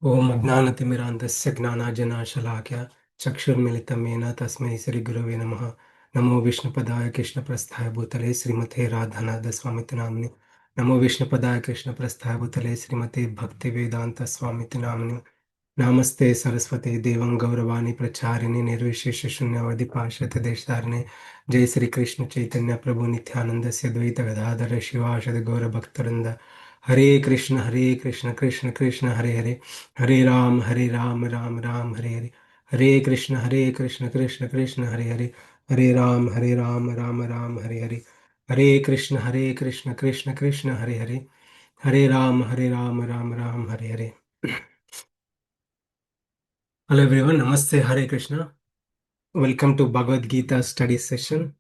ओम अज्ञानतिमिरान्धस्य ज्ञानाञ्जनशलाकया चक्षुर्मिलितं येन तस्मै श्रीगुरवे नमः। नमो विष्णुपदाय कृष्णप्रस्थाय भूतले श्रीमते राधानाथस्वामिति नाम्नि। नमो विष्णुपदाय कृष्णप्रस्थाय भूतले श्रीमते भक्तिवेदान्तस्वामिति नाम्नि। नमस्ते सरस्वते देवं गौरवाणी प्रचारिणे निर्विशेष शून्यवादी पाश्चात्य देशधारिणे। जय श्री कृष्ण चैतन्य प्रभु नित्यानंद से द्वैत गदाधर शिवाशद गौर भक्तवृंद। हरे कृष्ण कृष्ण कृष्ण हरे हरे, हरे राम राम राम हरे हरे। हरे कृष्ण कृष्ण कृष्ण हरे हरे, हरे राम राम राम हरे हरे। हरे कृष्ण कृष्ण कृष्ण हरे हरे, हरे Ram Ram Ram Hare Hare. Hello everyone, Namaste, Hare Krishna. Welcome to Bhagavad Gita study session.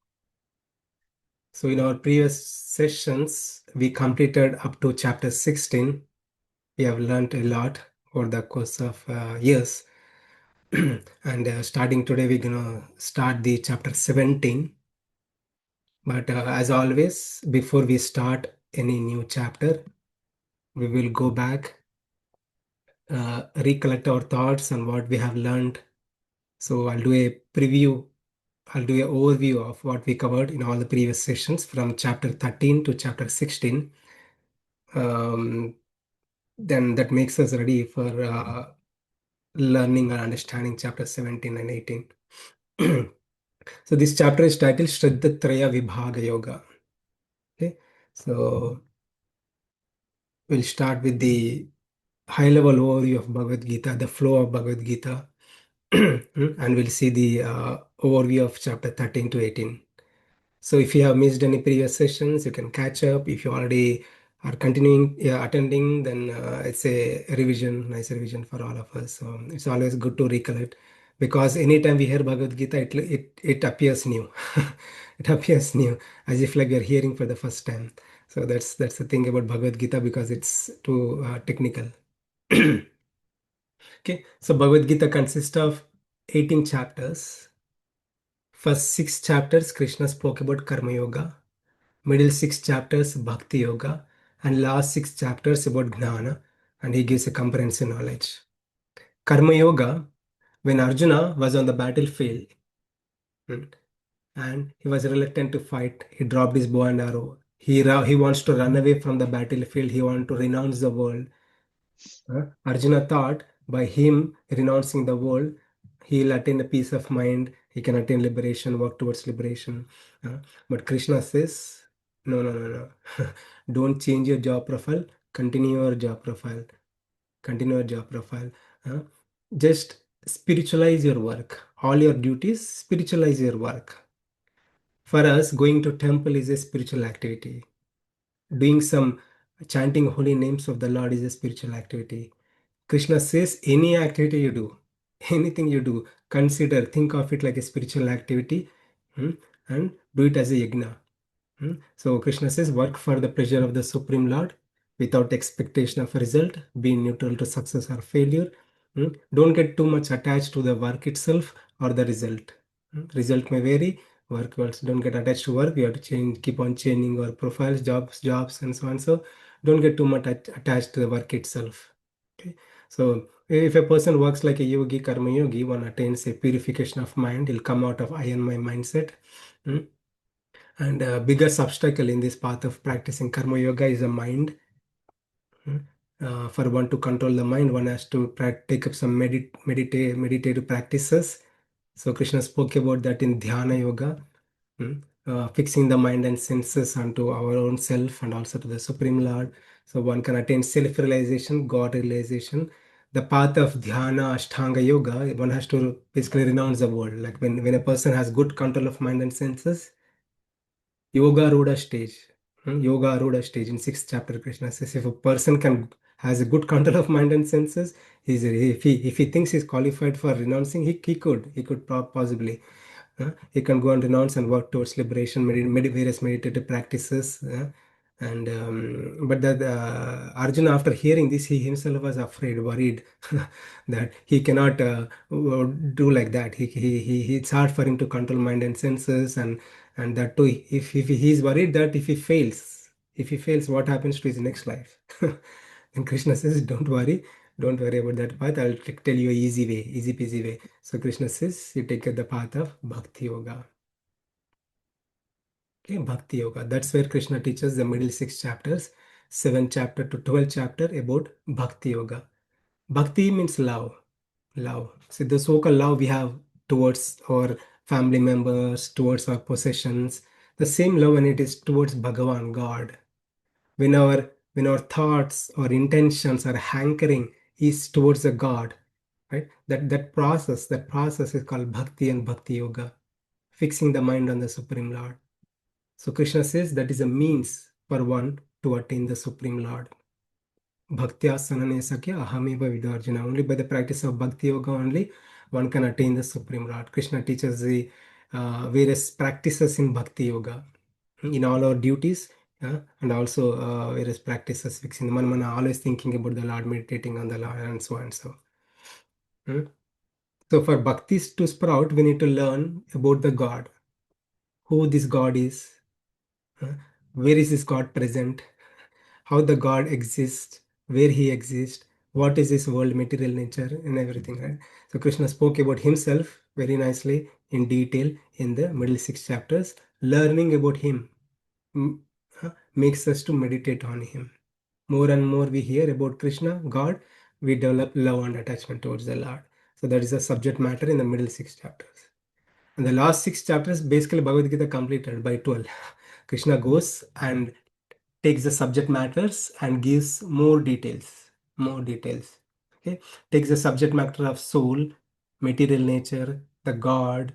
So in our previous sessions, we completed up to chapter 16. We have learned a lot over the course of years. And starting today, we're going to start the chapter 17. But as always, before we start any new chapter, we will go back, recollect our thoughts on what we have learned. So I'll do a preview. I'll do an overview of what we covered in all the previous sessions from chapter 13 to chapter 16. Then that makes us ready for learning and understanding chapter 17 and 18. So this chapter is titled Shraddhatraya Vibhaga Yoga. Okay, so we'll start with the high-level overview of Bhagavad Gita, the flow of Bhagavad Gita, and we'll see the overview of chapter 13 to 18. So if you have missed any previous sessions, you can catch up. If you already are continuing attending, then it's a revision, nice revision for all of us. So it's always good to recollect, because anytime we hear Bhagavad Gita, it appears new. It appears new, as if like we are hearing for the first time. So that's the thing about Bhagavad Gita, because it's too technical. Okay, so Bhagavad Gita consists of 18 chapters. First 6 chapters, Krishna spoke about Karma Yoga. Middle 6 chapters, Bhakti Yoga. And last 6 chapters about Gnana. And he gives a comprehensive knowledge. Karma Yoga, when Arjuna was on the battlefield, hmm, and he was reluctant to fight, he dropped his bow and arrow. He wants to run away from the battlefield. He wants to renounce the world. Arjuna thought by him renouncing the world, he'll attain a peace of mind, he can attain liberation, work towards liberation. But Krishna says, no, no, no, no. Don't change your job profile, continue your job profile. Continue your job profile. Uh, just spiritualize your work. All your duties, spiritualize your work. For us, going to temple is a spiritual activity. Doing some chanting holy names of the Lord is a spiritual activity. Krishna says any activity you do, anything you do, consider, think of it like a spiritual activity, and do it as a yajna. So Krishna says, work for the pleasure of the Supreme Lord without expectation of a result, be neutral to success or failure. Don't get too much attached to the work itself or the result. Result may vary. Work also, don't get attached to work. We have to change, keep on changing our profiles, jobs, and so on. So don't get too much attached to the work itself. Okay. So if a person works like a yogi, karma yogi, one attains a purification of mind, he'll come out of I and my mindset. Hmm. And biggest obstacle in this path of practicing karma yoga is the mind. For one to control the mind, one has to take up some meditative practices. So Krishna spoke about that in Dhyana Yoga, fixing the mind and senses onto our own self and also to the Supreme Lord. So one can attain self-realization, God realization. The path of Dhyana, Ashtanga Yoga, one has to basically renounce the world. Like when a person has good control of mind and senses, Yoga Rhoda stage. Yoga Rhoda stage in sixth chapter, Krishna says if a person can has a good control of mind and senses, if he thinks he's qualified for renouncing, he could possibly. He can go and renounce and work towards liberation, various meditative practices. And but that Arjuna, after hearing this, he himself was afraid, worried that he cannot do like that. It's hard for him to control mind and senses, and that too, if he's worried that if he fails, what happens to his next life? And Krishna says, don't worry, Don't worry about that path. I'll tell you a easy way, easy peasy way. So Krishna says you take the path of Bhakti Yoga. Okay, Bhakti Yoga. That's where Krishna teaches the middle 6 chapters, 7 chapter to 12 chapter about Bhakti Yoga. Bhakti means love. Love. So the so-called love we have towards our family members, towards our possessions, the same love when it is towards Bhagavan, God. When our thoughts or intentions or hankering is towards a God, right? That process is called Bhakti and Bhakti Yoga, fixing the mind on the Supreme Lord. So Krishna says that is a means for one to attain the Supreme Lord. Bhaktya sanane sakya ahameva vidarjuna. Only by the practice of Bhakti Yoga only one can attain the Supreme Lord. Krishna teaches the various practices in Bhakti Yoga in all our duties, and also various practices fixing the mana, always thinking about the Lord, meditating on the Lord, and so and so. Hmm? So for bhaktis to sprout, we need to learn about the God, who this God is, uh, where is this God present, how the God exists, where he exists, what is his world material nature, and everything, right? So Krishna spoke about himself very nicely in detail in the middle 6 chapters. Learning about him mm, makes us to meditate on him. More and more we hear about Krishna, God, we develop love and attachment towards the Lord. So that is the subject matter in the middle 6 chapters. And the last 6 chapters, basically Bhagavad Gita completed by 12. Krishna goes and takes the subject matters and gives more details. More details. Okay. Takes the subject matter of soul, material nature, the God,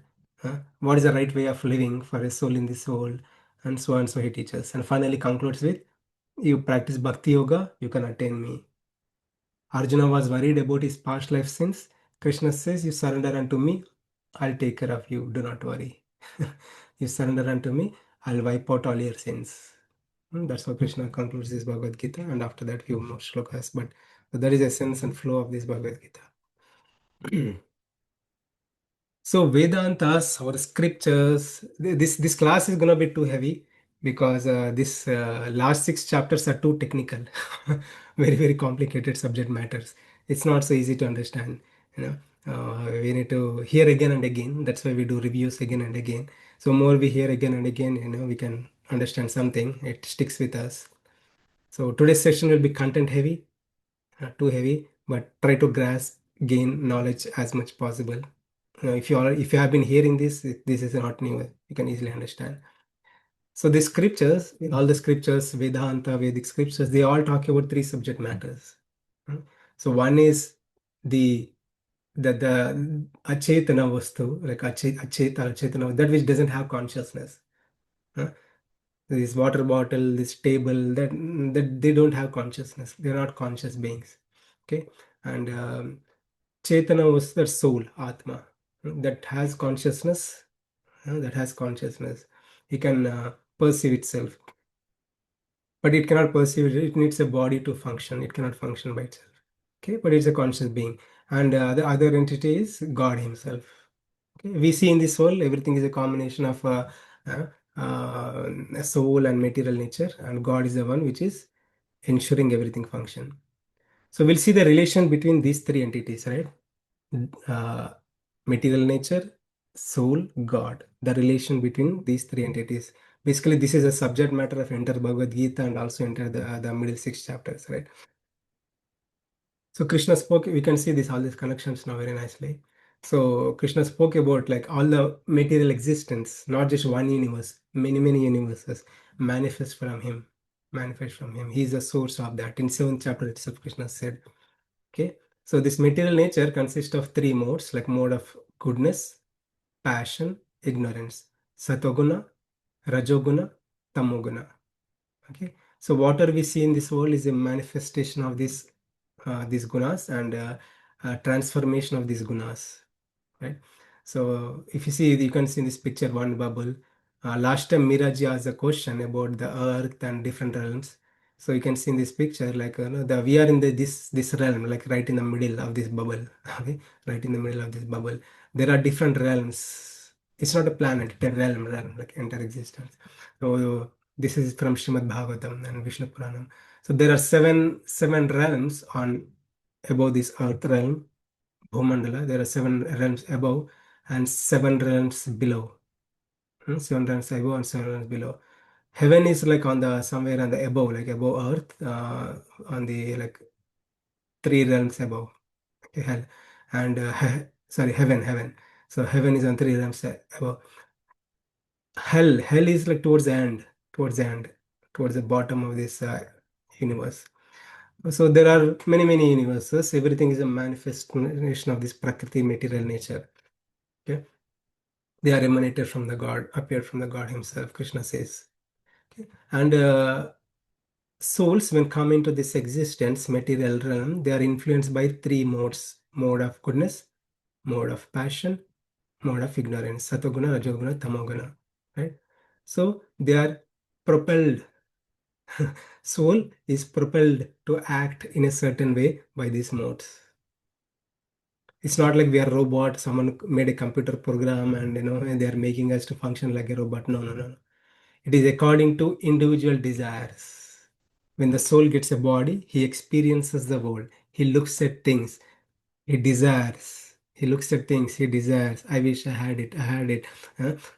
what is the right way of living for a soul in this world, and so on. So he teaches. And finally concludes with, you practice Bhakti Yoga, you can attain me. Arjuna was worried about his past life sins. Krishna says, you surrender unto me, I'll take care of you. Do not worry. You surrender unto me, I'll wipe out all your sins. That's how Krishna concludes this Bhagavad Gita, and after that, few more shlokas. But that is the essence and flow of this Bhagavad Gita. So Vedantas or scriptures, this class is gonna be too heavy because this last 6 chapters are too technical, very complicated subject matters. It's not so easy to understand. You know, we need to hear again and again. That's why we do reviews again and again. So more we hear again and again, we can understand something. It sticks with us. So today's session will be content heavy, not too heavy, but try to grasp, gain knowledge as much possible. If you have been hearing this, this is not new. You can easily understand. So the scriptures, all the scriptures, Vedanta, Vedic scriptures, they all talk about three subject matters. Hmm. So one is the the achetana vastu, like achetana, that which doesn't have consciousness. Huh? This water bottle, this table, that they don't have consciousness. They're not conscious beings. Okay, and Chetana was the soul, Atma, that has consciousness. That has consciousness. It can perceive itself, but it cannot perceive it. It needs a body to function. It cannot function by itself. Okay, but it's a conscious being, and the other entity is God Himself. Okay, we see in this world everything is a combination of uh, a soul and material nature, and God is the one which is ensuring everything function. So we'll see the relation between these three entities, right? uh, Material nature, soul, God, the relation between these three entities. Basically, this is a subject matter of entire Bhagavad Gita and also enter the middle 6 chapters, right? So Krishna spoke, we can see this all these connections now very nicely. So Krishna spoke about like all the material existence, not just one universe, many universes manifest from him, manifest from him. He is the source of that. In 7th chapter itself, Krishna said. Okay, so this material nature consists of three modes, like mode of goodness, passion, ignorance. Satoguna, Rajoguna, Tamoguna. Okay, so whatever we see in this world is a manifestation of these gunas and transformation of these gunas, right? So if you see, you can see in this picture one bubble. Last time Miraji asked a question about the earth and different realms. So you can see in this picture, like we are in this realm, like right in the middle of this bubble. Okay, right in the middle of this bubble, there are different realms. It's not a planet, it's a realm, like entire existence. So this is from Srimad Bhagavatam and Vishnu Puranam. So there are seven realms on above this earth realm, Bhumandala. There are 7 realms above and 7 realms below. 7 realms above and 7 realms below. Heaven is like on the somewhere on the above, like above earth, on the like 3 realms above. Okay, hell and sorry, heaven. So heaven is on 3 realms above. Hell is like towards the end, towards the bottom of this universe. So there are many universes. Everything is a manifestation of this Prakriti material nature. Okay, they are emanated from the God, appeared from the God Himself. Krishna says. Okay, and souls, when come into this existence, material realm, they are influenced by 3 modes: mode of goodness, mode of passion, mode of ignorance, satoguna, rajoguna, tamoguna, right? So they are propelled, soul is propelled to act in a certain way by these modes. It's not like we are robot, someone made a computer program and and they are making us to function like a robot. No, no, no, no. It is according to individual desires. When the soul gets a body, he experiences the world. He looks at things. He desires. He looks at things. He desires. I wish I had it. I had it.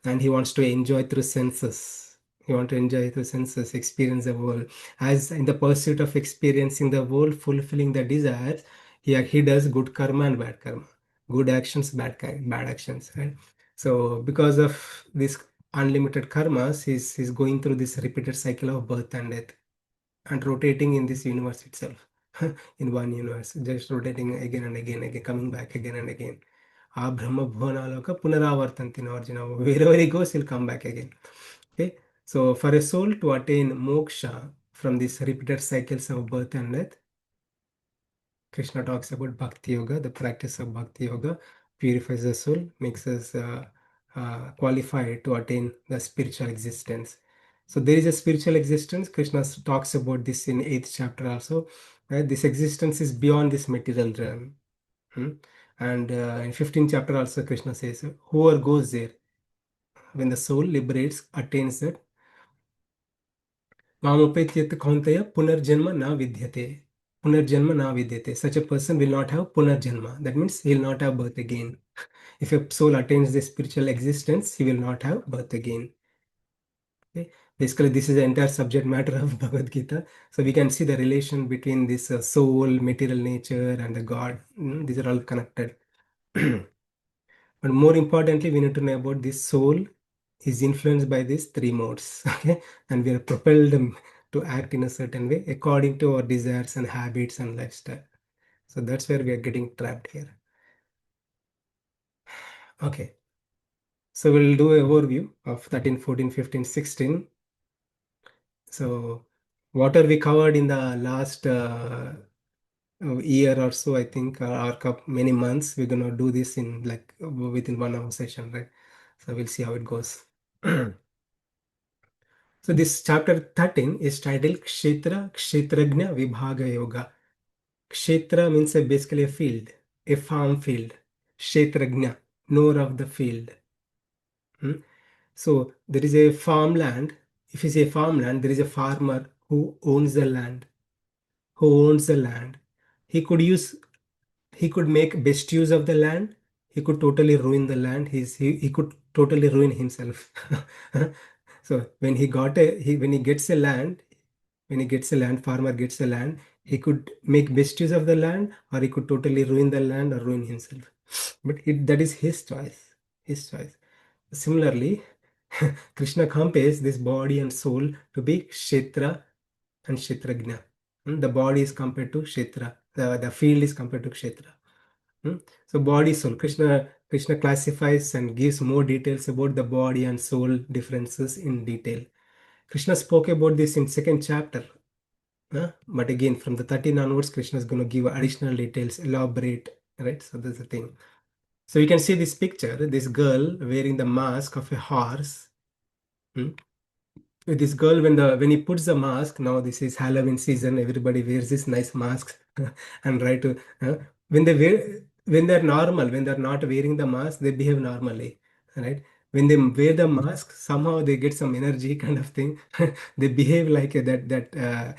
And he wants to enjoy through senses. He wants to enjoy through senses, experience the world. As in the pursuit of experiencing the world, fulfilling the desires, he does good karma and bad karma. Good actions, bad actions. Right. So because of this unlimited karmas, he's going through this repeated cycle of birth and death and rotating in this universe itself. In one universe, just rotating again, coming back again and again. Ah Brahma Bhuvanaloka Punaravartanti Arjuna. Wherever he goes, he'll come back again. Okay. So for a soul to attain moksha from these repeated cycles of birth and death, Krishna talks about Bhakti Yoga. The practice of Bhakti Yoga purifies the soul, makes us qualified to attain the spiritual existence. So there is a spiritual existence. Krishna talks about this in 8th chapter also. Right? This existence is beyond this material realm. Hmm? And in 15th chapter also Krishna says, whoever goes there, when the soul liberates, attains it, Mamopetyat Kaunteya Punarjanma na vidyate. Punarjanma na vidyate. Such a person will not have Punarjanma. That means he will not have birth again. If a soul attains the spiritual existence, he will not have birth again. Okay? Basically, this is the entire subject matter of Bhagavad Gita. So we can see the relation between this soul, material nature, and the God. These are all connected. But more importantly, we need to know about this soul is influenced by these 3 modes. Okay, and we are propelled to act in a certain way according to our desires and habits and lifestyle. So that's where we are getting trapped here. Okay, so we'll do an overview of 13, 14, 15, 16. So what are we covered in the last year or so, I think, or many months. We're gonna do this in like within 1 hour session, right? So we'll see how it goes. So this chapter 13 is titled Kshetra Kshetrajna Vibhaga Yoga. Kshetra means basically a field, a farm field. Kshetrajna, knower of the field. Hmm? So there is a farmland. If you say farmland, there is a farmer who owns the land. Who owns the land? He could use he could make best use of the land. He could totally ruin the land. He could totally ruin himself. So when he gets a land, farmer gets a land, he could make best use of the land, or he could totally ruin the land or ruin himself. But that is his choice. His choice. Similarly, Krishna compares this body and soul to be Kshetra and Kshetrajna. The body is compared to Kshetra. The field is compared to Kshetra. So body, soul. Krishna classifies and gives more details about the body and soul differences in detail. Krishna spoke about this in 2nd chapter. But again, from the 13 onwards, Krishna is going to give additional details, elaborate, right? So that's the thing. So you can see this picture, this girl wearing the mask of a horse. Hmm? This girl, when he puts the mask, now this is Halloween season, everybody wears this nice mask and try to when they wear when they're normal, when they're not wearing the mask, they behave normally, right? When they wear the mask, somehow they get some energy kind of thing. They behave like that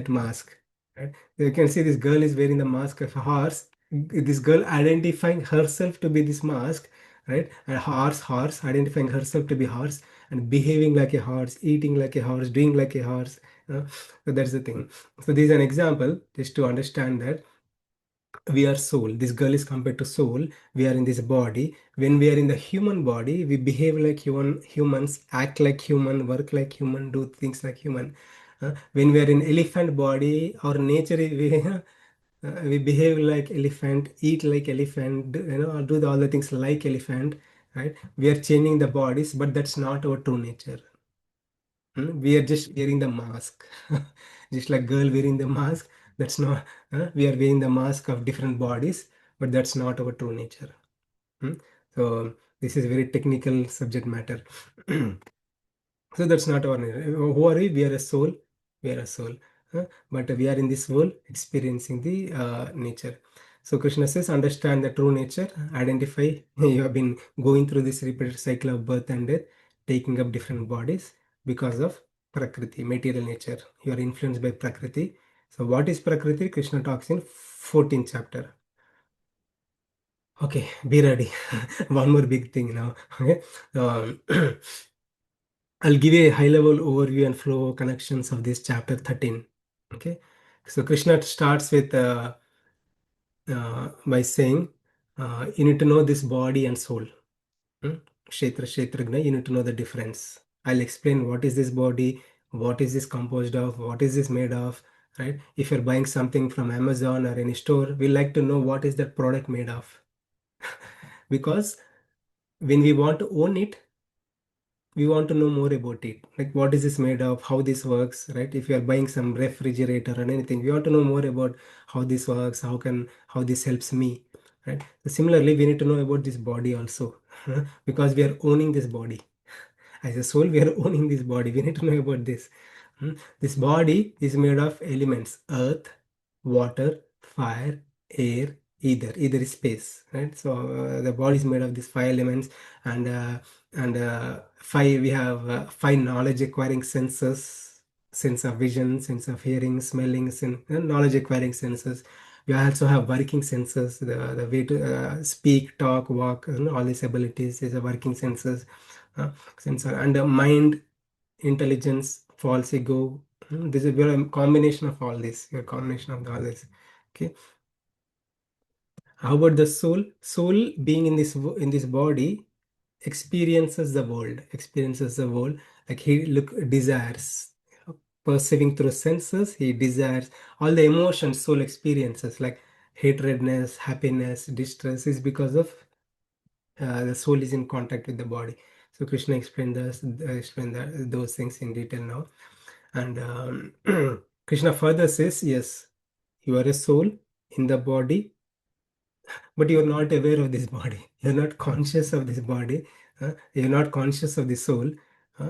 mask. Right? You can see this girl is wearing the mask of a horse. This girl identifying herself to be this mask, right? A horse, identifying herself to be horse and behaving like a horse, eating like a horse, doing like a horse. So that's the thing. So this is an example just to understand that we are soul. This girl is compared to soul. We are in this body. When we are in the human body, we behave like humans, act like human, work like human, do things like human. When we are in elephant body, our nature is we behave like elephant, eat like elephant, do all the things like elephant, right? We are changing the bodies, but that's not our true nature. We are just wearing the mask, just like girl wearing the mask. That's not. We are wearing the mask of different bodies, but that's not our true nature. Hmm? So this is very technical subject matter. So that's not our nature. Who are we? We are a soul. We are a soul. But we are in this world experiencing the nature. So Krishna says, understand the true nature, identify. You have been going through this repeated cycle of birth and death, taking up different bodies because of Prakriti, material nature. You are influenced by Prakriti. So what is Prakriti? Krishna talks in 14th chapter. Okay, be ready. One more big thing now. Okay. Um, I'll give you a high level overview and flow connections of this chapter 13. Okay. So Krishna starts with by saying, you need to know this body and soul. Hmm? Kshetra, Kshetragna, you need to know the difference. I'll explain what is this body, what is this composed of, what is this made of, right? If you're buying something from Amazon or any store, we like to know what is that product made of. Because when we want to own it, we want to know more about it, like what is this made of, how this works, right? If you are buying some refrigerator or anything, we want to know more about how this works, how this helps me, right? So similarly, we need to know about this body also, because we are owning this body. As a soul, we are owning this body. We need to know about this. This body is made of elements: earth, water, fire, air, either is space, right? So the body is made of these five elements, and five, we have five knowledge acquiring senses: sense of vision, sense of hearing, smelling, knowledge acquiring senses. We also have working senses, the way to speak, talk, walk, all these abilities is a working senses, uh, sensor. And mind, intelligence, false ego. This is a combination of all this, a combination of all this. Okay. How about the soul? Soul, being in in this body, experiences the world, like he look desires, perceiving through senses. He desires all the emotions soul experiences, like hatredness, happiness, distress, is because of the soul is in contact with the body. So Krishna explained those things in detail now. And Krishna further says, yes, you are a soul in the body, but you're not aware of this body. You're not conscious of this body. You're not conscious of the soul,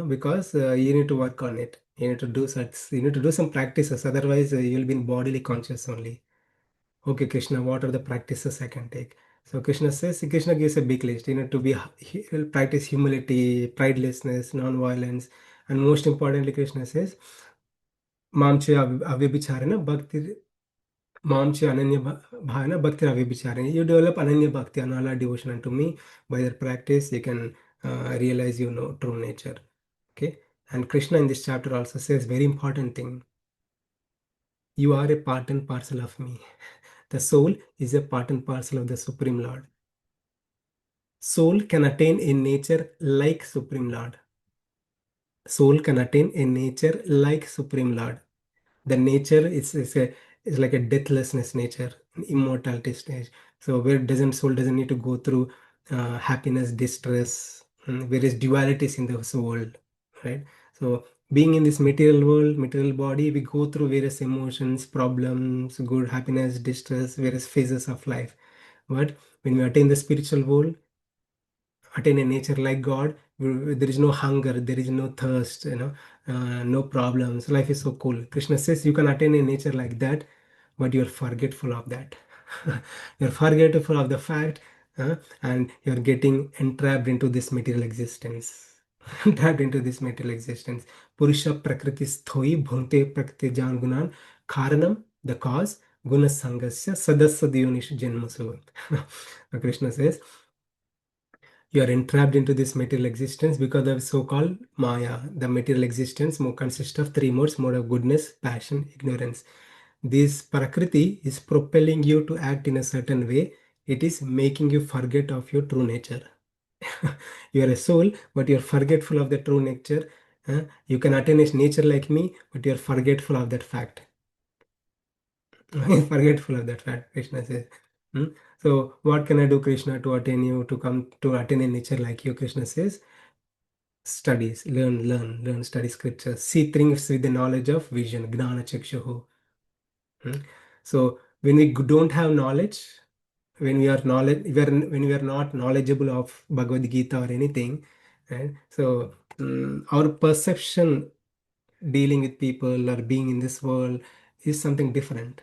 because you need to work on it. You need to do such. You need to do some practices. Otherwise, you'll be in bodily conscious only. Okay, Krishna, what are the practices I can take? So Krishna gives a big list. You know, to be practice humility, pridelessness, non-violence, and most importantly, Krishna says, "Mamche avyabhicharana bhakti, mamche ananya bhavana bhakti avyabhicharana." You develop ananya bhakti, anala devotion unto me. By that practice, you can realize you know true nature. Okay, and Krishna in this chapter also says very important thing. You are a part and parcel of me. The soul is a part and parcel of the Supreme Lord. Soul can attain a nature like Supreme Lord. Soul can attain a nature like Supreme Lord. The nature is like a deathlessness nature, immortality stage. So where doesn't soul doesn't need to go through happiness, distress, various dualities in this world, right? So being in this material world, material body, we go through various emotions, problems, good, happiness, distress, various phases of life. But when we attain the spiritual world, attain a nature like God, there is no hunger, there is no thirst, no problems. Life is so cool. Krishna says you can attain a nature like that, but you're forgetful of that. You're forgetful of the fact, and you're getting entrapped into this material existence. Entrapped into this material existence. Purusha prakriti sthoi bhunte prakriti jan gunan karanam The cause, guna sangasya sadasadiyonishu janmasu. Krishna says, you are entrapped into this material existence because of so-called Maya. The material existence consists of three modes: mode of goodness, passion, ignorance. This Prakriti is propelling you to act in a certain way. It is making you forget of your true nature. You are a soul, but you are forgetful of the true nature. You can attain a nature like me, but you are forgetful of that fact. Forgetful of that fact, Krishna says. Hmm? So, what can I do, Krishna, to attain you, to come to attain a nature like you? Krishna says, studies, learn, study scriptures, see things with the knowledge of vision, gnana chakshuhu. Hmm? So, when we don't have knowledge, when we are not knowledgeable of Bhagavad Gita or anything, right? So, our perception dealing with people or being in this world is something different.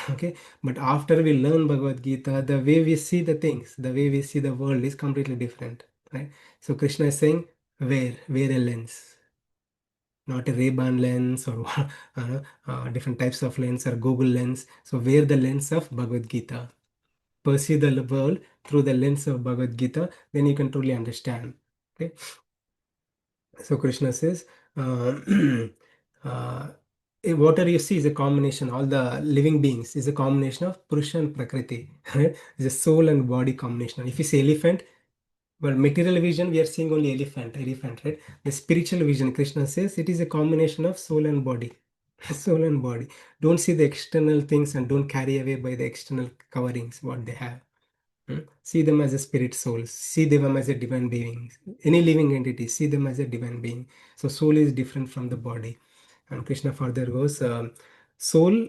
Okay, but after we learn Bhagavad Gita, the way we see the things, the way we see the world is completely different, right? So Krishna is saying, wear a lens, not a Ray-Ban lens or different types of lens or Google lens. So wear the lens of Bhagavad Gita, perceive the world through the lens of Bhagavad Gita, then you can truly understand. Okay, so Krishna says, uh, uh, whatever you see is a combination. All the living beings is a combination of Purusha and Prakriti. Right? It's a soul and body combination. If you say elephant, well, material vision, we are seeing only elephant, right? The spiritual vision, Krishna says, it is a combination of soul and body. Soul and body. Don't see the external things and don't carry away by the external coverings, what they have. See them as a spirit soul. See them as a divine being. Any living entity, see them as a divine being. So soul is different from the body. And Krishna further goes, soul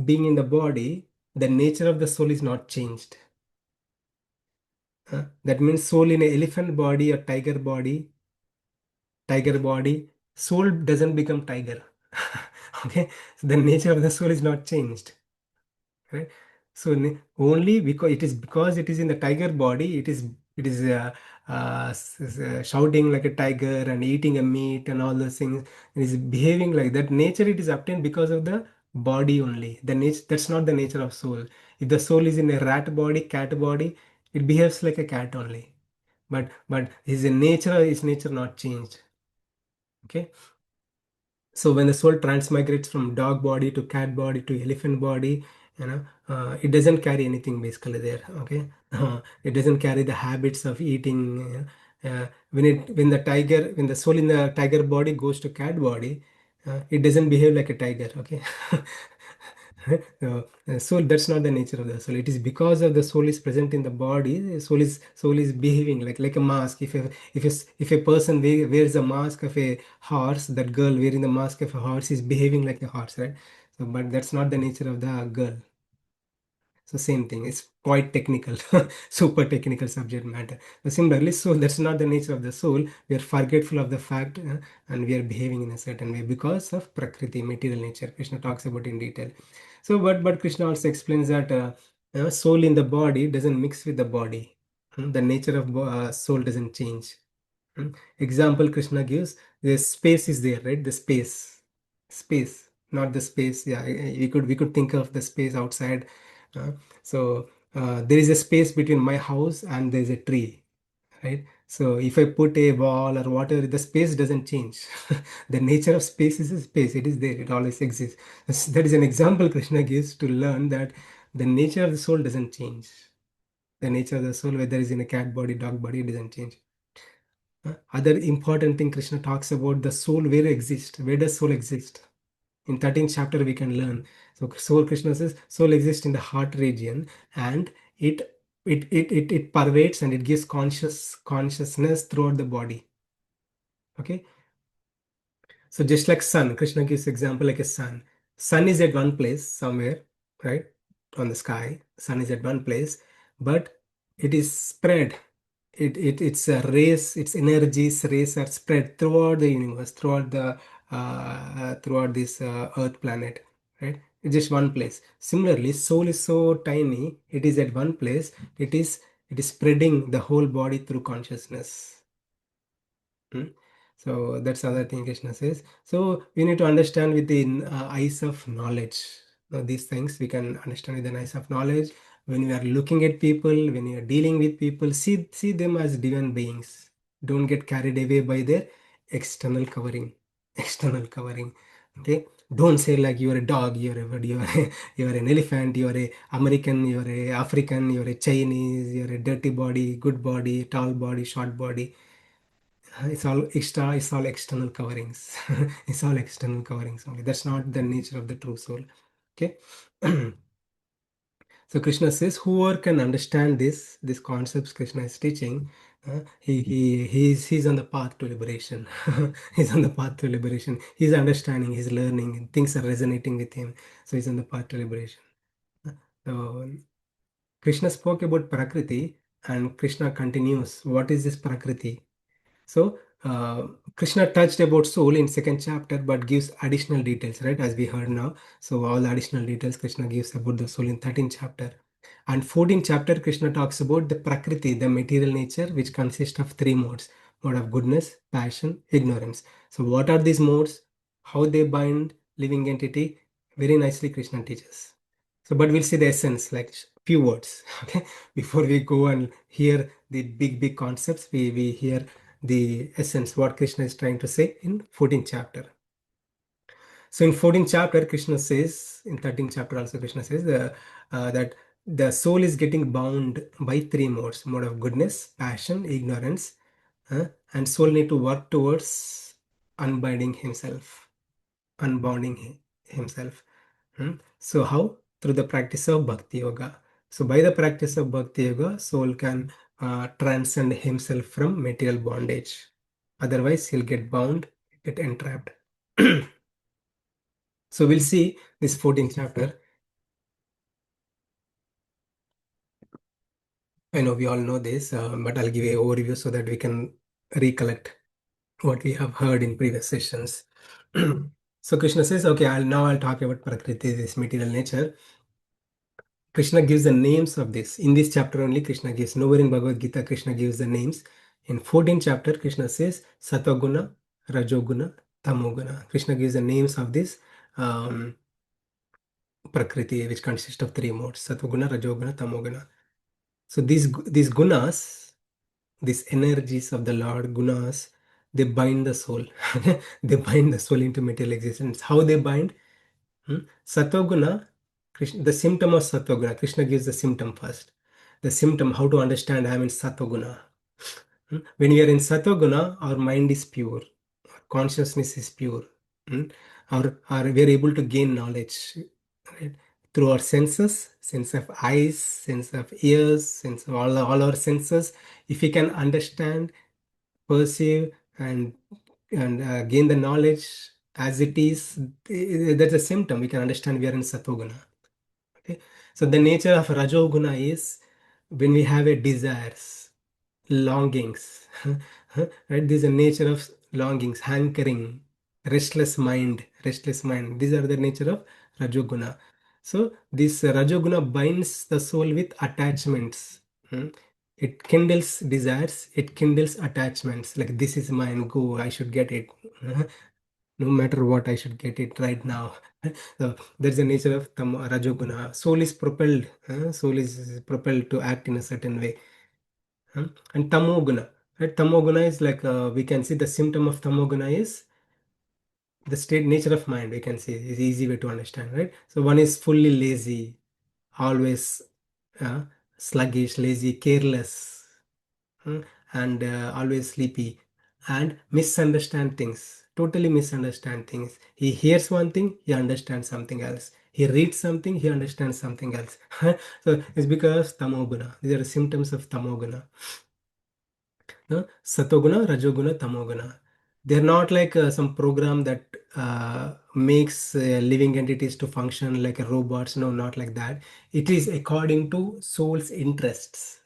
being in the body, the nature of the soul is not changed. That means soul in an elephant body or tiger body, soul doesn't become tiger. Okay, so the nature of the soul is not changed. Right? So only because it is in the tiger body, it is shouting like a tiger and eating a meat and all those things. It is behaving like that. Nature it is obtained because of the body only. The nature, that's not the nature of soul. If the soul is in a rat body, cat body, it behaves like a cat only. But his nature not changed. Okay. So when the soul transmigrates from dog body to cat body to elephant body, it doesn't carry anything basically there. Okay, it doesn't carry the habits of eating. When the soul in the tiger body goes to cat body, it doesn't behave like a tiger. Okay. So that's not the nature of the soul. It is because of the soul is present in the body. The soul is behaving like a mask. If a person wears a mask of a horse, that girl wearing the mask of a horse is behaving like a horse, right? So, but that's not the nature of the girl. So same thing. It's quite technical, super technical subject matter. So similarly, so that's not the nature of the soul. We are forgetful of the fact, and we are behaving in a certain way because of Prakriti, material nature. Krishna talks about in detail. So, but Krishna also explains that soul in the body doesn't mix with the body. The nature of soul doesn't change. Example Krishna gives, the space is there, right? The space, not the space. Yeah, we could think of the space outside. Uh, so there is a space between my house and there is a tree, right? So if I put a wall or whatever, the space doesn't change. The nature of space is a space. It is there. It always exists. That is an example Krishna gives to learn that the nature of the soul doesn't change. The nature of the soul, whether it's in a cat body, dog body, it doesn't change. Other important thing Krishna talks about the soul, where exists. Where does soul exist? In 13th chapter we can learn. So soul, Krishna says, soul exists in the heart region, and it pervades and it gives consciousness throughout the body. Okay. So just like sun, Krishna gives example like a sun. Sun is at one place somewhere, right? On the sky. Sun is at one place, but it is spread. Its rays, its energies, rays are spread throughout the universe, throughout this Earth planet, right? It's just one place. Similarly, soul is so tiny. It is at one place. It is spreading the whole body through consciousness. Hmm? So that's other thing Krishna says. So we need to understand with the eyes of knowledge. Now, these things we can understand with the eyes of knowledge. When we are looking at people, when you are dealing with people, see them as divine beings. Don't get carried away by their external covering. External covering. Okay. Don't say like you're a dog, you're an elephant, you're a American, you're a African, you're a Chinese, you're a dirty body, good body, tall body, short body. It's all external coverings. It's all external coverings only. That's not the nature of the true soul. Okay. So Krishna says, whoever can understand these concepts Krishna is teaching, he's on the path to liberation. He's on the path to liberation. He's understanding, he's learning, and things are resonating with him. So he's on the path to liberation. So Krishna spoke about Prakriti, and Krishna continues. What is this Prakriti? So Krishna touched about soul in second chapter, but gives additional details, right? As we heard now. So all the additional details Krishna gives about the soul in 13th chapter. And 14th chapter, Krishna talks about the Prakriti, the material nature, which consists of three modes: mode of goodness, passion, ignorance. So what are these modes? How they bind living entity? Very nicely Krishna teaches. So, but we'll see the essence, like few words. Okay, before we go and hear the big concepts, we hear the essence, what Krishna is trying to say in 14th chapter. So in 14th chapter, Krishna says, in 13th chapter also Krishna says that the soul is getting bound by three modes: mode of goodness, passion, ignorance, and soul need to work towards unbinding himself, unbounding himself. So how? Through the practice of Bhakti Yoga. So by the practice of Bhakti Yoga, soul can transcend himself from material bondage. Otherwise, he'll get bound, get entrapped. So we'll see this 14th chapter. I know we all know this, but I'll give you an overview so that we can recollect what we have heard in previous sessions. So Krishna says, okay, I'll talk about Prakriti, this material nature. Krishna gives the names of this. In this chapter only, Krishna gives. Nowhere in Bhagavad Gita, Krishna gives the names. In 14th chapter, Krishna says Satoguna, Rajoguna, Tamoguna. Krishna gives the names of this Prakriti, which consists of three modes: Satoguna, Rajoguna, Tamoguna. So these gunas, these energies of the Lord, gunas, they bind the soul. They bind the soul into material existence. How they bind? Satoguna, Krishna, the symptom of Satoguna, Krishna gives the symptom first. The symptom, how to understand I am in Satoguna. When we are in Satoguna, our mind is pure, our consciousness is pure. We are able to gain knowledge, right? Through our senses, sense of eyes, sense of ears, sense of all our senses. If we can understand, perceive, and gain the knowledge as it is, that's a symptom. We can understand we are in Satoguna. Okay, so the nature of Rajoguna is when we have a desires, longings, right? This is the nature of longings, hankering, restless mind. These are the nature of Rajoguna. So this Rajoguna binds the soul with attachments. Hmm. It kindles desires, it kindles attachments. Like this is mine, go, I should get it. No matter what, I should get it right now. So there's the nature of Rajoguna. Soul is propelled to act in a certain way. And Tamoguna. Right? Tamoguna is like we can see the symptom of Tamoguna is the state nature of mind. We can see is easy way to understand, right? So one is fully lazy, always uh, sluggish, lazy, careless, hmm, and always sleepy, and misunderstand things. Totally misunderstand things. He hears one thing, he understands something else. He reads something, he understands something else. So it's because Tamoguna. These are the symptoms of Tamoguna. Satoguna, Rajoguna, Tamoguna. They're not like some program that makes living entities to function like a robots. No, not like that. It is according to soul's interests.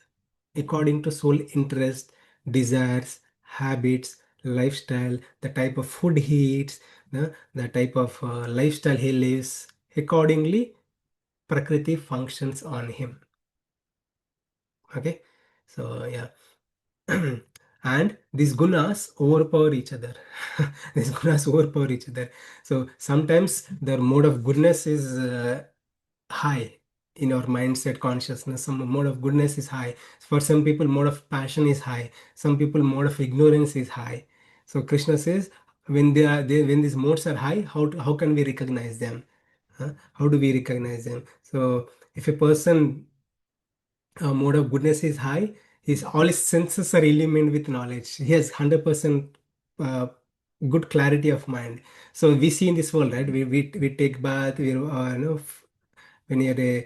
According to soul interest, desires, habits, lifestyle, the type of food he eats, the type of lifestyle he lives. Accordingly, Prakriti functions on him. Okay, so yeah. and these gunas overpower each other. These gunas overpower each other. So sometimes their mode of goodness is high in our mindset consciousness. Some mode of goodness is high. For some people, mode of passion is high. Some people, mode of ignorance is high. So Krishna says, when these modes are high, how can we recognize them? How do we recognize them? So if a person mode of goodness is high, his all his senses are illumined with knowledge. He has 100% uh, good clarity of mind. So we see in this world, right? We take bath. We when you're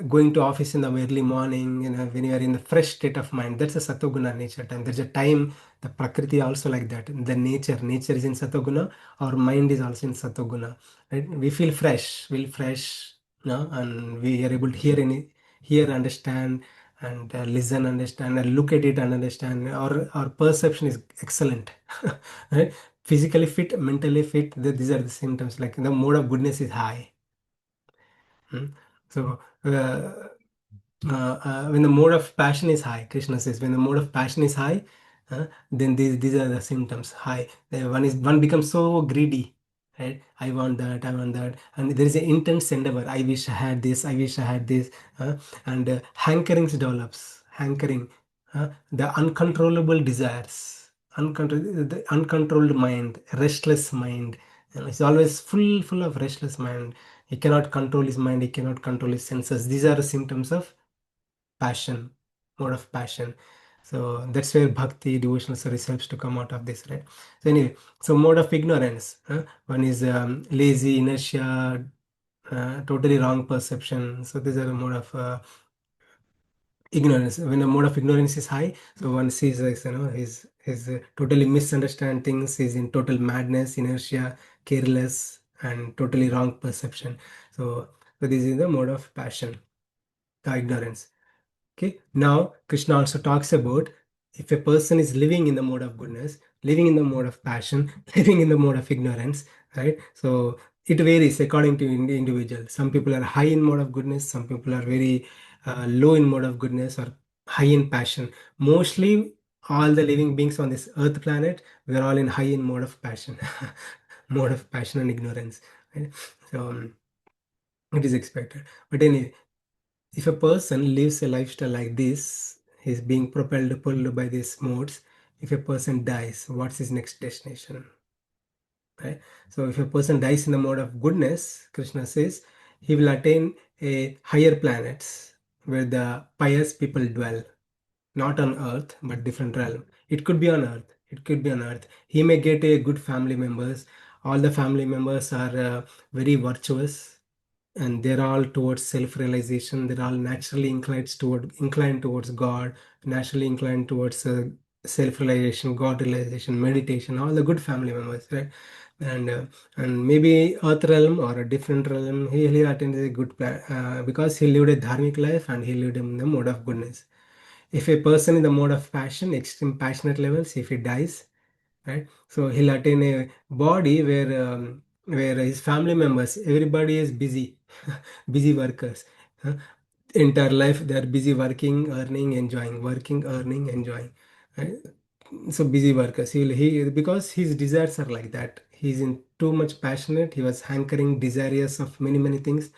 going to office in the early morning, when you are in the fresh state of mind, that's a satoguna nature time. There's a time the prakriti also like that. The nature is in satoguna. Our mind is also in satoguna. Right? We feel fresh, no? And we are able to hear, understand, and listen, understand, and look at it and understand. Our perception is excellent. Right? Physically fit, mentally fit. These are the symptoms. Like the mode of goodness is high. Hmm. So, when the mode of passion is high, Krishna says, when the mode of passion is high, then these are the symptoms high. One becomes so greedy, right? I want that, and there is an intense endeavor. I wish I had this. I wish I had this, and hankerings develops. Hankering, the uncontrollable desires, the uncontrolled mind, restless mind. And it's always full of restless mind. He cannot control his mind, he cannot control his senses. These are the symptoms of passion, mode of passion. So that's where bhakti, devotional service helps to come out of this, right? So anyway, so mode of ignorance. One is lazy, inertia, totally wrong perception. So these are the mode of ignorance. When the mode of ignorance is high, so one sees like, he's totally misunderstand things. He's in total madness, inertia, careless, and totally wrong perception. So this is the mode of passion, ignorance. Okay. Now Krishna also talks about if a person is living in the mode of goodness, living in the mode of passion, living in the mode of ignorance, right? So it varies according to the individual. Some people are high in mode of goodness, some people are very low in mode of goodness or high in passion. Mostly all the living beings on this earth planet, we're all in high in mode of passion, mode of passion and ignorance. Right? So it is expected. But anyway, if a person lives a lifestyle like this, he's being pulled by these modes. If a person dies, what's his next destination? Right? So if a person dies in the mode of goodness, Krishna says, he will attain a higher planets where the pious people dwell, not on earth, but different realm. It could be on earth. It could be on earth. He may get a good family members. All the family members are very virtuous, and they're all towards self-realization. They're all naturally inclined towards God, naturally inclined towards self-realization, God realization, meditation. All the good family members, right? And and maybe earth realm or a different realm, he attended a good plan because he lived a dharmic life and he lived in the mode of goodness. If a person in the mode of passion, extreme passionate levels, if he dies, right? So he'll attain a body where his family members, everybody is busy, busy workers. Huh? Entire life they are busy working, earning, enjoying, working, earning, enjoying. Right? So busy workers. He because his desires are like that. He's in too much passionate. He was hankering, desirous of many things.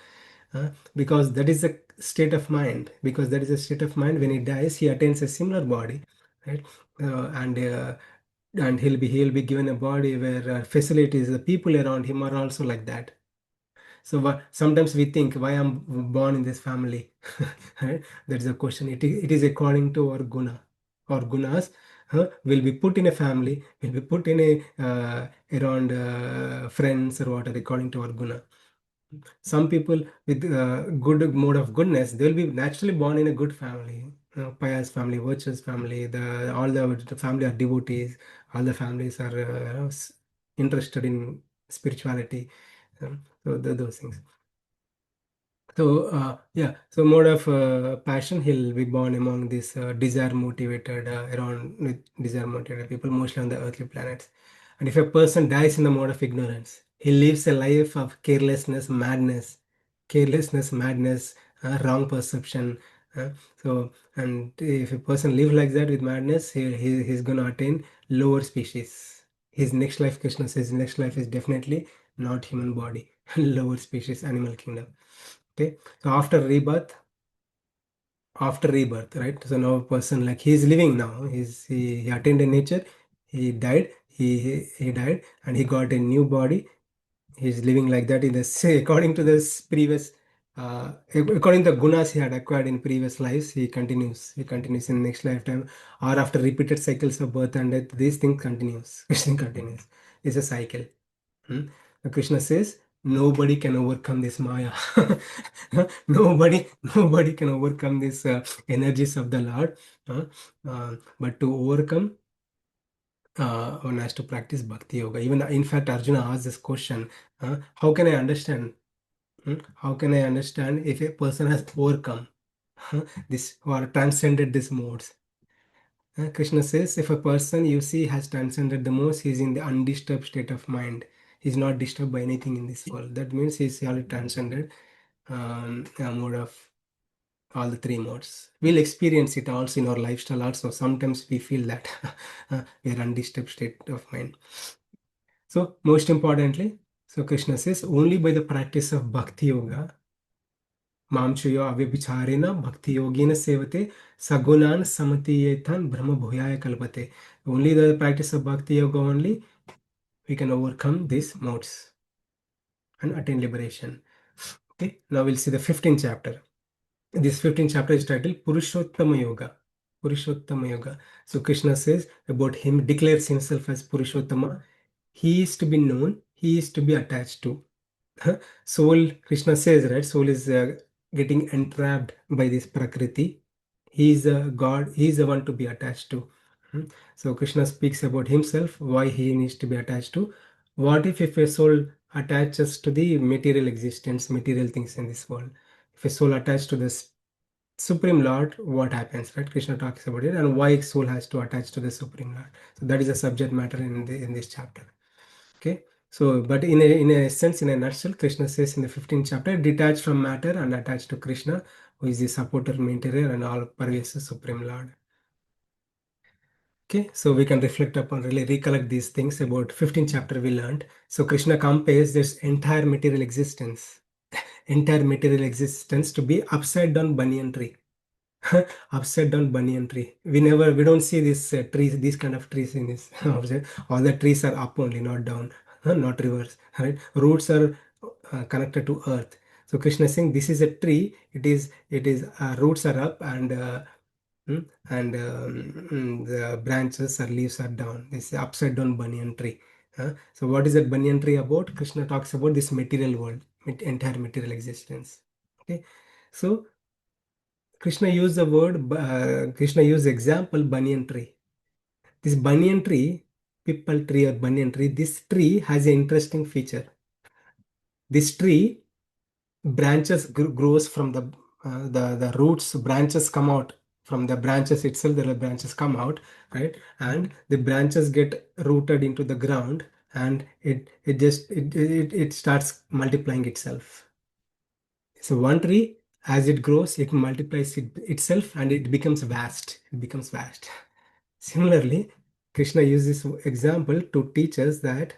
Because that is a state of mind. Because that is a state of mind. When he dies, he attains a similar body, right? And he'll be given a body where facilities, the people around him are also like that. So sometimes we think, why I'm born in this family? Right? That's a question. It is according to our guna. Our gunas will be put in a family, will be put in a around friends or whatever according to our guna. Some people with good mode of goodness, they'll be naturally born in a good family, pious family, virtuous family. The family are devotees. All the families are interested in spirituality. Those things. So yeah, so mode of passion, he'll be born among these desire motivated around with desire motivated people, mostly on the earthly planets. And if a person dies in the mode of ignorance, he lives a life of carelessness, madness, wrong perception, Uh, so, and if a person live like that with madness, he's gonna attain lower species. His next life, Krishna says, next life is definitely not human body, lower species, animal kingdom. Okay, so after rebirth, right? So now a person like he's living now. He attained a nature. He died. He died, and he got a new body. He's living like that in the say according to this previous. According to the gunas he had acquired in previous lives, he continues in next lifetime, or after repeated cycles of birth and death, this thing continues. This thing continues. It's a cycle. Hmm? Krishna says nobody can overcome this Maya. Nobody can overcome these energies of the Lord. But to overcome, one has to practice bhakti yoga. Even in fact, Arjuna asked this question: how can I understand? How can I understand if a person has overcome this or transcended these modes? Krishna says, if a person you see has transcended the modes, he is in the undisturbed state of mind. He's not disturbed by anything in this world. That means he's already transcended a mode of all the three modes. We'll experience it also in our lifestyle also. Sometimes we feel that we are undisturbed state of mind. So most importantly, so Krishna says, only by the practice of bhakti yoga, mamchayo avyabhicharena bhakti yogena sevate sagunan samatiyetan brahma bhuyaya kalpate. Only the practice of bhakti yoga only we can overcome these modes and attain liberation. Okay, now we'll see the 15th chapter. This 15th chapter is titled Purushottama Yoga. Purushottama Yoga. So Krishna says about him, declares himself as Purushottama. He is to be known, he is to be attached to. Soul, Krishna says, right? Soul is getting entrapped by this Prakriti. He is a God, he is the one to be attached to. Hmm. So Krishna speaks about himself, why he needs to be attached to. What if a soul attaches to the material existence, material things in this world? If a soul attached to this Supreme Lord, what happens, right? Krishna talks about it and why soul has to attach to the Supreme Lord. So that is the subject matter in this chapter. Okay. So, but in a sense, in a nutshell, Krishna says in the 15th chapter, detached from matter and attached to Krishna, who is the supporter, maintainer, and all pervasive Supreme Lord. Okay, so we can reflect upon, really recollect these things about 15th chapter we learned. So Krishna compares this entire material existence to be upside down banyan tree. Upside down banyan tree. We don't see trees, these kind of trees in this outside. All the trees are up only, not down, not reverse. Right? Roots are connected to earth. So Krishna is saying this is a tree. It is roots are up and the branches or leaves are down. This is upside down banyan tree. So what is that banyan tree about? Krishna talks about this material world, entire material existence. Okay, so Krishna used example banyan tree. This banyan tree, people tree or banyan tree, this tree has an interesting feature. This tree branches grows from the roots, branches come out from the branches itself, the branches come out, right? And the branches get rooted into the ground and it starts multiplying itself. So one tree, as it grows, it multiplies itself and it becomes vast. It becomes vast. Similarly, Krishna uses this example to teach us that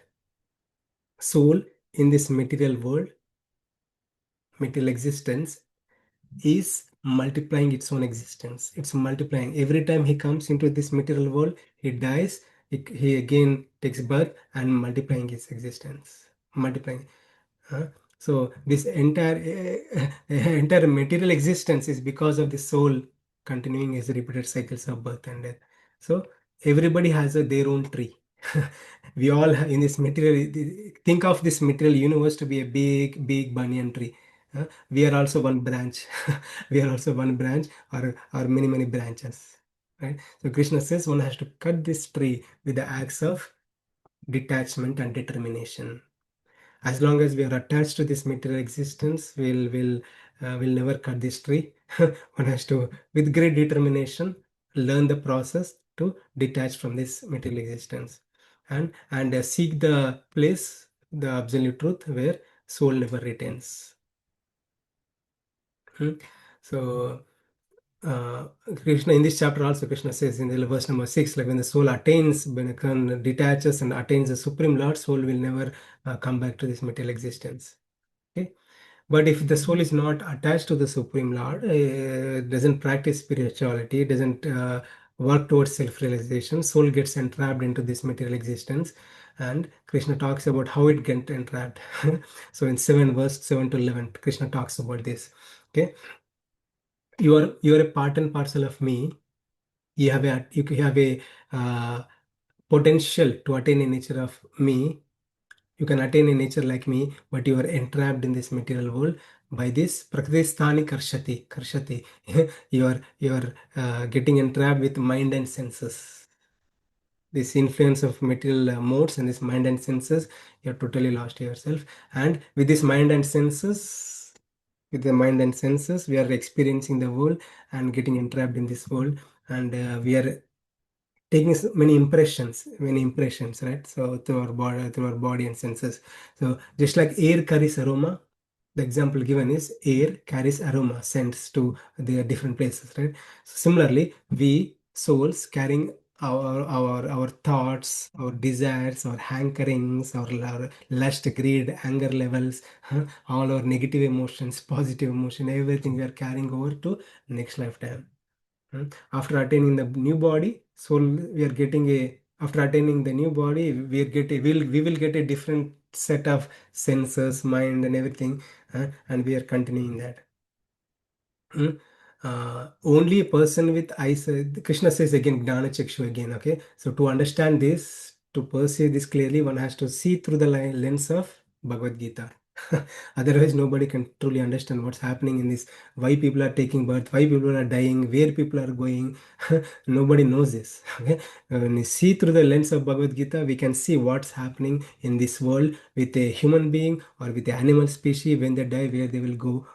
soul in this material world, material existence, is multiplying its own existence. It's multiplying. Every time he comes into this material world, he dies, he again takes birth and multiplying his existence. Multiplying. Huh? So this entire material existence is because of the soul continuing his repeated cycles of birth and death. So everybody has their own tree. We all in this material, think of this material universe to be a big banyan tree. We are also one branch. We are also one branch or many branches. Right? So Krishna says one has to cut this tree with the axe of detachment and determination. As long as we are attached to this material existence, we'll never cut this tree. One has to, with great determination, learn the process to detach from this material existence and seek the place, the absolute truth, where soul never retains. Hmm. So uh, Krishna in this chapter also Krishna says in the verse number 6, like when the soul attains, when it detaches and attains the Supreme Lord, soul will never come back to this material existence. Okay. But if the soul is not attached to the Supreme Lord, doesn't practice spirituality, doesn't work towards self-realization, soul gets entrapped into this material existence. And Krishna talks about how it gets entrapped. So in 7 verse 7 to 11, Krishna talks about this. Okay, you are a part and parcel of me. You have a uh, potential to attain a nature of me. You can attain a nature like me, but you are entrapped in this material world by this prakristani karshati. You are getting entrapped with mind and senses. This influence of material modes and this mind and senses, you have totally lost yourself. And with this mind and senses, with the mind and senses, we are experiencing the world and getting entrapped in this world, and we are taking many impressions, right? So through our body and senses. So just like air carries aroma, the example given is air carries aroma, scents to the different places, right? So similarly, we souls carrying our thoughts, our desires, our hankerings, our lust, greed, anger levels, all our negative emotions, positive emotion, everything we are carrying over to next lifetime. After attaining the new body, so we are getting a after attaining the new body, we will get a different set of senses, mind, and everything, and we are continuing that. Mm. Only a person with eyes, Krishna says again, Gnana Chakshu again, okay? So to understand this, to perceive this clearly, one has to see through the lens of Bhagavad Gita. Otherwise, nobody can truly understand what's happening in this, why people are taking birth, why people are dying, where people are going. Nobody knows this. Okay? When we see through the lens of Bhagavad Gita, we can see what's happening in this world with a human being or with the animal species when they die, where they will go,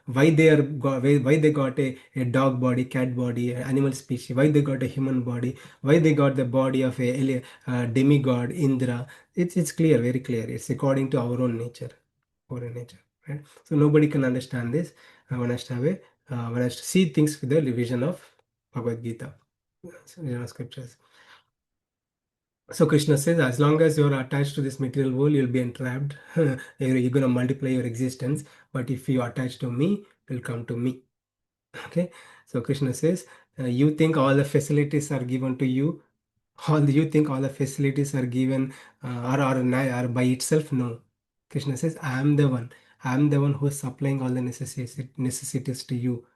why they got a dog body, cat body, animal species, why they got a human body, why they got the body of a demigod Indra. It's clear, very clear. It's according to our own nature, right? So nobody can understand this. One has to have a one has to see things with the vision of Bhagavad Gita, scriptures. So Krishna says, as long as you're attached to this material world, you'll be entrapped. You're going to multiply your existence. But if you attach to me, you'll come to me. Okay. So Krishna says, you think all the facilities are given to you. You think all the facilities are given are by itself? No. Krishna says, I am the one. I am the one who is supplying all the necessities to you.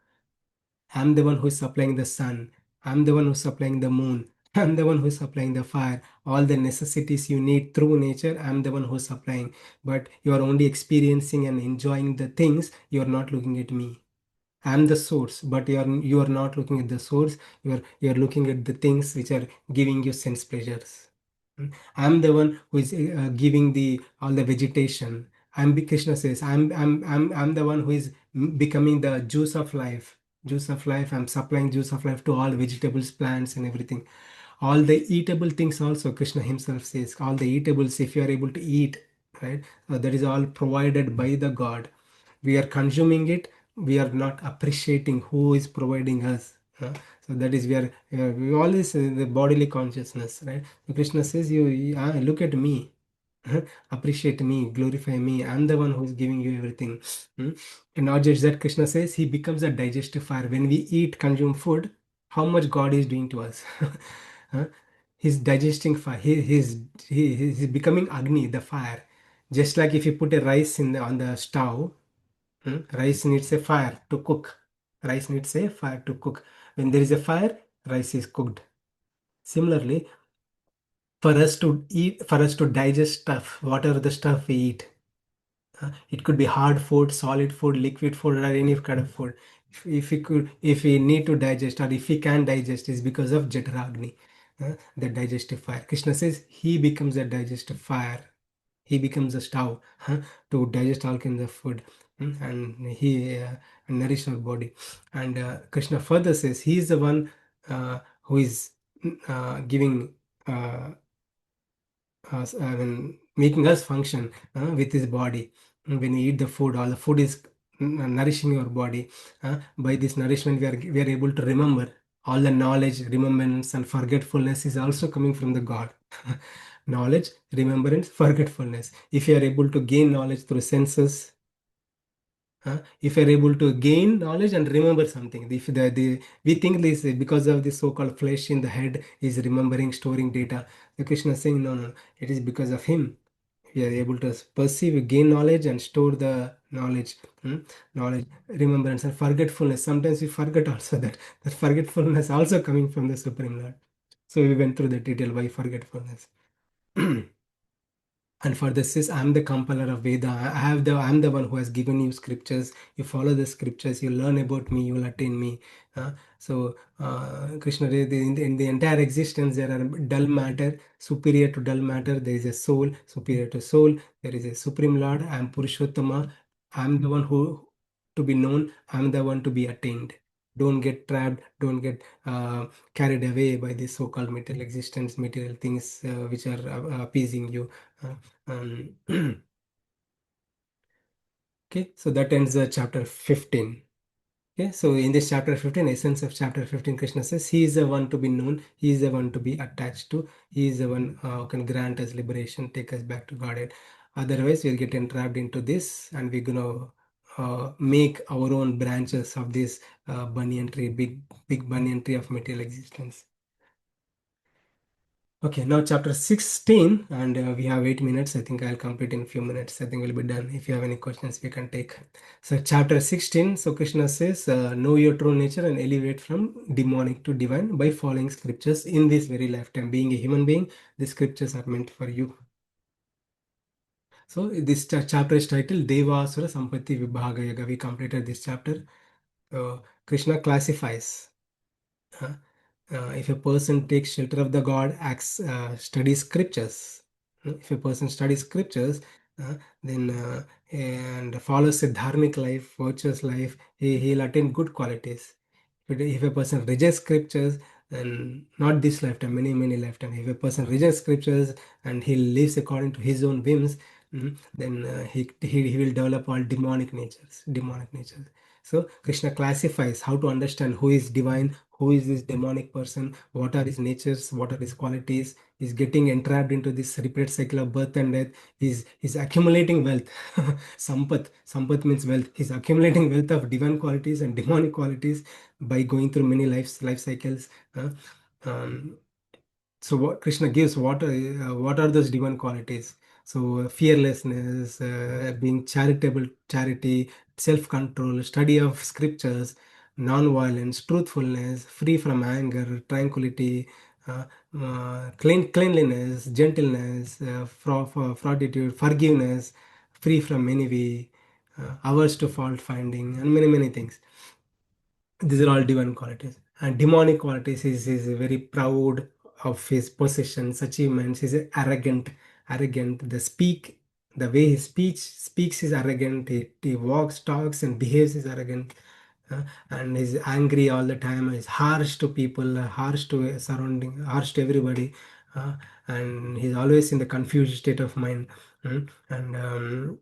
I'm the one who's supplying the sun. I'm the one who's supplying the moon. I'm the one who's supplying the fire. All the necessities you need through nature, I'm the one who's supplying. But you are only experiencing and enjoying the things, you are not looking at me. I'm the source, but you are not looking at the source. You are looking at the things which are giving you sense pleasures. I'm the one who is giving the all the vegetation. Krishna says, I'm the one who is becoming the juice of life. Juice of life. I'm supplying juice of life to all vegetables, plants, and everything. All the eatable things also, Krishna himself says, all the eatables, if you are able to eat, right, that is all provided by the God. We are consuming it, we are not appreciating who is providing us. So that is we always the bodily consciousness, right? So Krishna says, you look at me. Appreciate me, glorify me. I'm the one who's giving you everything. Hmm? And not just that, Krishna says he becomes a digestive fire. When we eat, consume food, how much God is doing to us. Huh? He's digesting fire. He's becoming Agni, the fire. Just like if you put a rice on the stove, rice needs a fire to cook. Rice needs a fire to cook. When there is a fire, rice is cooked. Similarly, for us to eat, for us to digest stuff, whatever the stuff we eat, it could be hard food, solid food, liquid food, or any kind of food. If we need to digest, or if we can digest, is because of Jataragni, the digestive fire. Krishna says he becomes a digestive fire. He becomes a stove, to digest all kinds of food, and he nourish our body. And Krishna further says he is the one who is giving. I mean, making us function with his body. When we eat the food, all the food is nourishing your body. By this nourishment, we are able to remember all the knowledge, remembrance, and forgetfulness is also coming from the God. Knowledge, remembrance, forgetfulness. If you are able to gain knowledge through senses, if you're able to gain knowledge and remember something, if we think this because of the so-called flesh in the head is remembering, storing data. The Krishna is saying, no, no, it is because of him. We are able to perceive, gain knowledge, and store the knowledge. Knowledge, remembrance, and forgetfulness. Sometimes we forget also that forgetfulness also coming from the Supreme Lord. So we went through the detail why forgetfulness. And for this is I'm the compiler of Veda. I'm the one who has given you scriptures. You follow the scriptures, you learn about me, you will attain me. Krishna, in the entire existence, there are dull matter, superior to dull matter. There is a soul, superior to soul. There is a supreme Lord. I am Purushottama. I'm the one who to be known. I'm the one to be attained. Don't get trapped. Don't get carried away by this so-called material existence, material things which are appeasing you. Uh, um, okay, so that ends chapter 15. Okay, so in this chapter 15, essence of chapter 15, Krishna says, He is the one to be known, He is the one to be attached to, He is the one who can grant us liberation, take us back to Godhead. Otherwise, we'll get entrapped into this and we're gonna make our own branches of this banyan tree, big banyan tree of material existence. Okay, now chapter 16, and we have 8 minutes. I think I'll complete in a few minutes. I think we'll be done. If you have any questions, we can take. So, chapter 16, so Krishna says, know your true nature and elevate from demonic to divine by following scriptures in this very lifetime. Being a human being, the scriptures are meant for you. So, this chapter is titled Deva Asura Sampatti Vibhaga Yoga. We completed this chapter. Krishna classifies. uh, if a person takes shelter of the God, studies scriptures. If a person studies scriptures, uh, then and follows a dharmic life, virtuous life, he'll attain good qualities. But if a person rejects scriptures, then not this lifetime, many lifetime. If a person rejects scriptures and he lives according to his own whims, then he will develop all demonic natures. Demonic natures. So Krishna classifies how to understand who is divine, who is this demonic person, what are his natures, what are his qualities. He's getting entrapped into this repeated cycle of birth and death. He's accumulating wealth. Sampat means wealth. He's accumulating wealth of divine qualities and demonic qualities by going through many life cycles. uh, um, so what Krishna gives, what are those divine qualities? So fearlessness, being charitable, charity, self-control, study of scriptures, non-violence, truthfulness, free from anger, tranquility, uh, cleanliness, gentleness, fortitude, forgiveness, free from envy, averse to fault finding, and many things. These are all divine qualities. And demonic qualities is very proud of his possessions, achievements. He's arrogant. The way he speaks is arrogant. He walks, talks, and behaves is arrogant. And he's angry all the time. He's harsh to people, harsh to surrounding, harsh to everybody. And he's always in the confused state of mind. And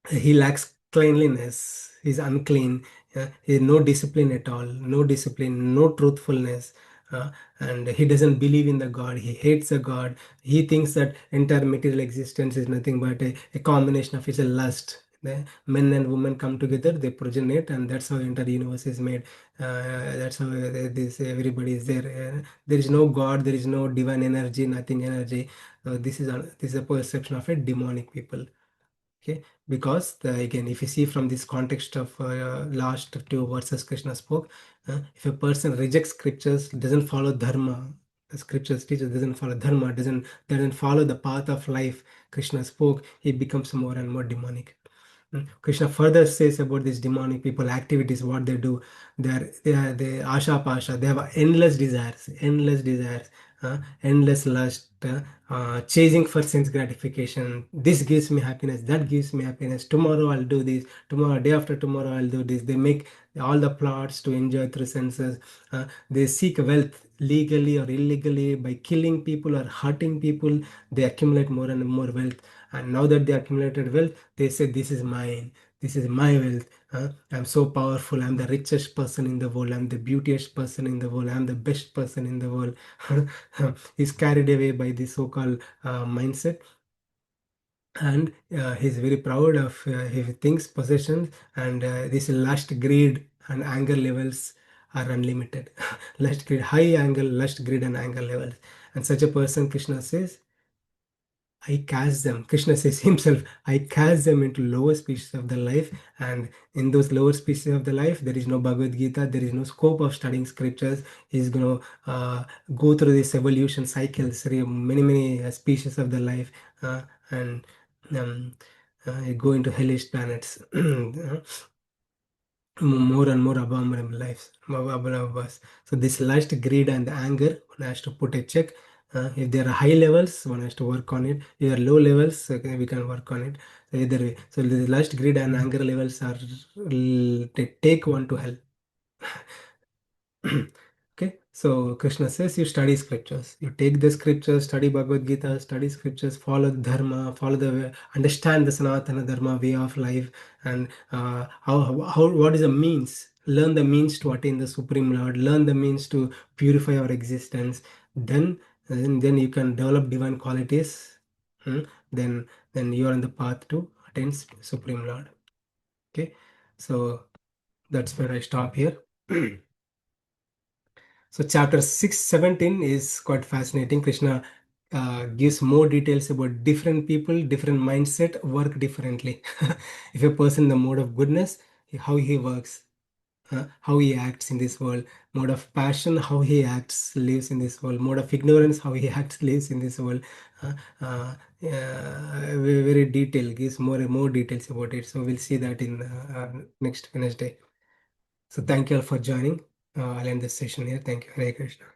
he lacks cleanliness. He's unclean. He has no discipline at all. No discipline, no truthfulness. And he doesn't believe in the God. He hates the God. He thinks that entire material existence is nothing but a combination of it's a lust. The men and women come together, they progenate, and that's how entire universe is made. That's how this everybody is there. There is no God. There is no divine energy. Nothing energy. This is a perception of a demonic people. Okay, because again, if you see from this context of last two verses Krishna spoke, if a person rejects scriptures, doesn't follow dharma, the scriptures teaches doesn't follow dharma, doesn't follow the path of life Krishna spoke, he becomes more and more demonic. Krishna further says about these demonic people activities, what they do. They asha pasha. They have endless desires, endless lust, chasing for sense gratification. This gives me happiness. That gives me happiness. Tomorrow I'll do this. Tomorrow, day after tomorrow, I'll do this. They make all the plots to enjoy through senses. They seek wealth legally or illegally by killing people or hurting people. They accumulate more and more wealth, and now that they accumulated wealth, they say this is mine, this is my wealth, I'm so powerful. I'm the richest person in the world. I'm the beautiest person in the world. I'm the best person in the world. He's carried away by this so-called mindset, and he's very proud of his things, possessions, and this lust, greed, and anger levels are unlimited. Lust, greed, high anger, lust, greed, and anger levels. And such a person, Krishna says, I cast them. Krishna says himself, I cast them into lower species of the life, and in those lower species of the life, there is no Bhagavad Gita, there is no scope of studying scriptures. He's going to go through this evolution cycles, many, many species of the life, and um, go into hellish planets. More and more abominable lives above us. So this lust, greed, and anger, one has to put a check. If there are high levels, one has to work on it. If there are low levels, okay, we can work on it. So either way, so the lust, greed, and anger levels are they take one to hell. Okay, so Krishna says you study scriptures. You take the scriptures, study Bhagavad Gita, study scriptures, follow the dharma, follow the way, understand the Sanatana Dharma way of life, and how what is the means. Learn the means to attain the Supreme Lord. Learn the means to purify our existence. Then, then you can develop divine qualities. Hmm? Then, then you are on the path to attain Supreme Lord. Okay, so that's where I stop here. So chapter 617 is quite fascinating. Krishna gives more details about different people, different mindset, work differently. If a person in the mode of goodness, how he works, how he acts in this world, mode of passion, how he acts, lives in this world, mode of ignorance, how he acts, lives in this world. Very, very detailed, gives more and more details about it. So we'll see that in next Wednesday. So thank you all for joining. I'll end this session here. Thank you. Hare Krishna.